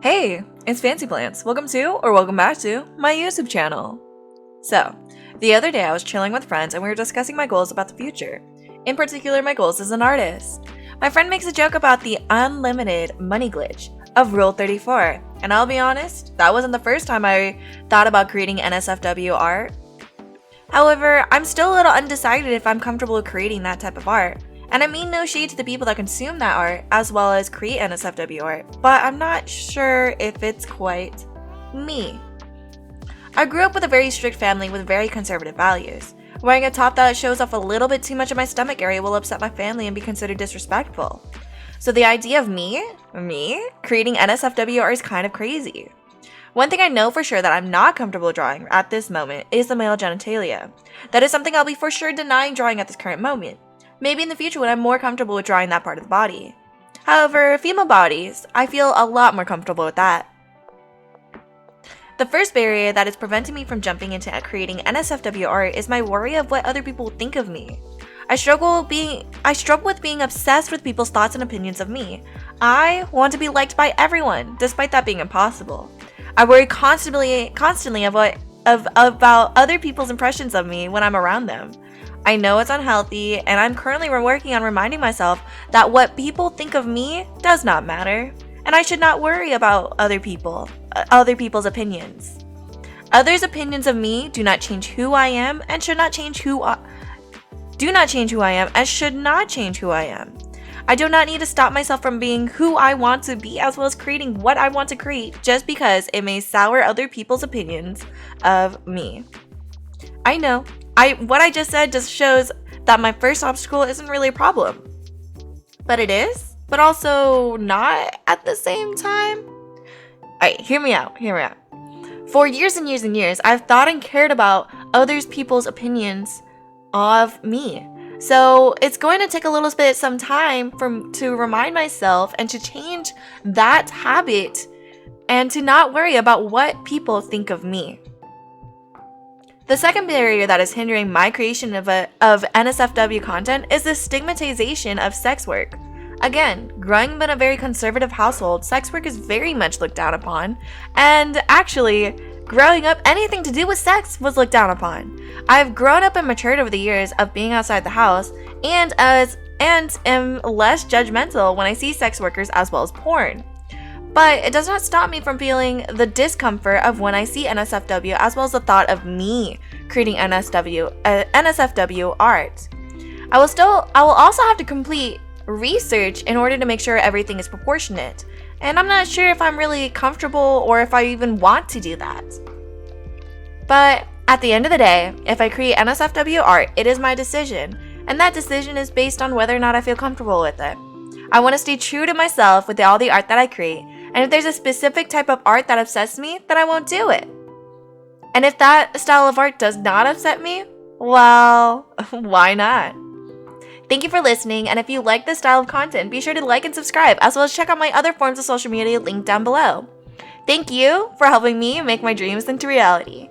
Hey, it's Fancy Plants. Welcome back to my YouTube channel. So, the other day I was chilling with friends and we were discussing my goals about the future. In particular, my goals as an artist. My friend makes a joke about the unlimited money glitch of Rule 34. And I'll be honest, that wasn't the first time I thought about creating NSFW art. However, I'm still a little undecided if I'm comfortable with creating that type of art. And I mean no shade to the people that consume that art as well as create NSFW art, but I'm not sure if it's quite me. I grew up with a very strict family with very conservative values. Wearing a top that shows off a little bit too much of my stomach area will upset my family and be considered disrespectful. So the idea of me creating NSFW art is kind of crazy. One thing I know for sure that I'm not comfortable drawing at this moment is the male genitalia. That is something I'll be for sure denying drawing at this current moment. Maybe in the future when I'm more comfortable with drawing that part of the body. However, female bodies, I feel a lot more comfortable with that. The first barrier that is preventing me from jumping into creating NSFW art is my worry of what other people will think of me. I struggle with being obsessed with people's thoughts and opinions of me. I want to be liked by everyone, despite that being impossible. I worry constantly about other people's impressions of me when I'm around them. I know it's unhealthy, and I'm currently working on reminding myself that what people think of me does not matter, and I should not worry about other people's opinions. Others' opinions of me do not change who I am and should not change who I am. I do not need to stop myself from being who I want to be as well as creating what I want to create just because it may sour other people's opinions of me. I know. What I just said just shows that my first obstacle isn't really a problem. But it is, but also not at the same time. Alright, hear me out. For years and years and years, I've thought and cared about others people's opinions of me. So it's going to take a little bit some time to remind myself and to change that habit and to not worry about what people think of me. The second barrier that is hindering my creation of NSFW content is the stigmatization of sex work. Again, growing up in a very conservative household, sex work is very much looked down upon, and actually, growing up, anything to do with sex was looked down upon. I've grown up and matured over the years of being outside the house, and am less judgmental when I see sex workers as well as porn. But it does not stop me from feeling the discomfort of when I see NSFW as well as the thought of me creating NSFW art. I will also have to complete research in order to make sure everything is proportionate. And I'm not sure if I'm really comfortable or if I even want to do that. But at the end of the day, if I create NSFW art, it is my decision. And that decision is based on whether or not I feel comfortable with it. I want to stay true to myself with all the art that I create. And if there's a specific type of art that upsets me, then I won't do it. And if that style of art does not upset me, well, why not? Thank you for listening, and if you like this style of content, be sure to like and subscribe, as well as check out my other forms of social media linked down below. Thank you for helping me make my dreams into reality.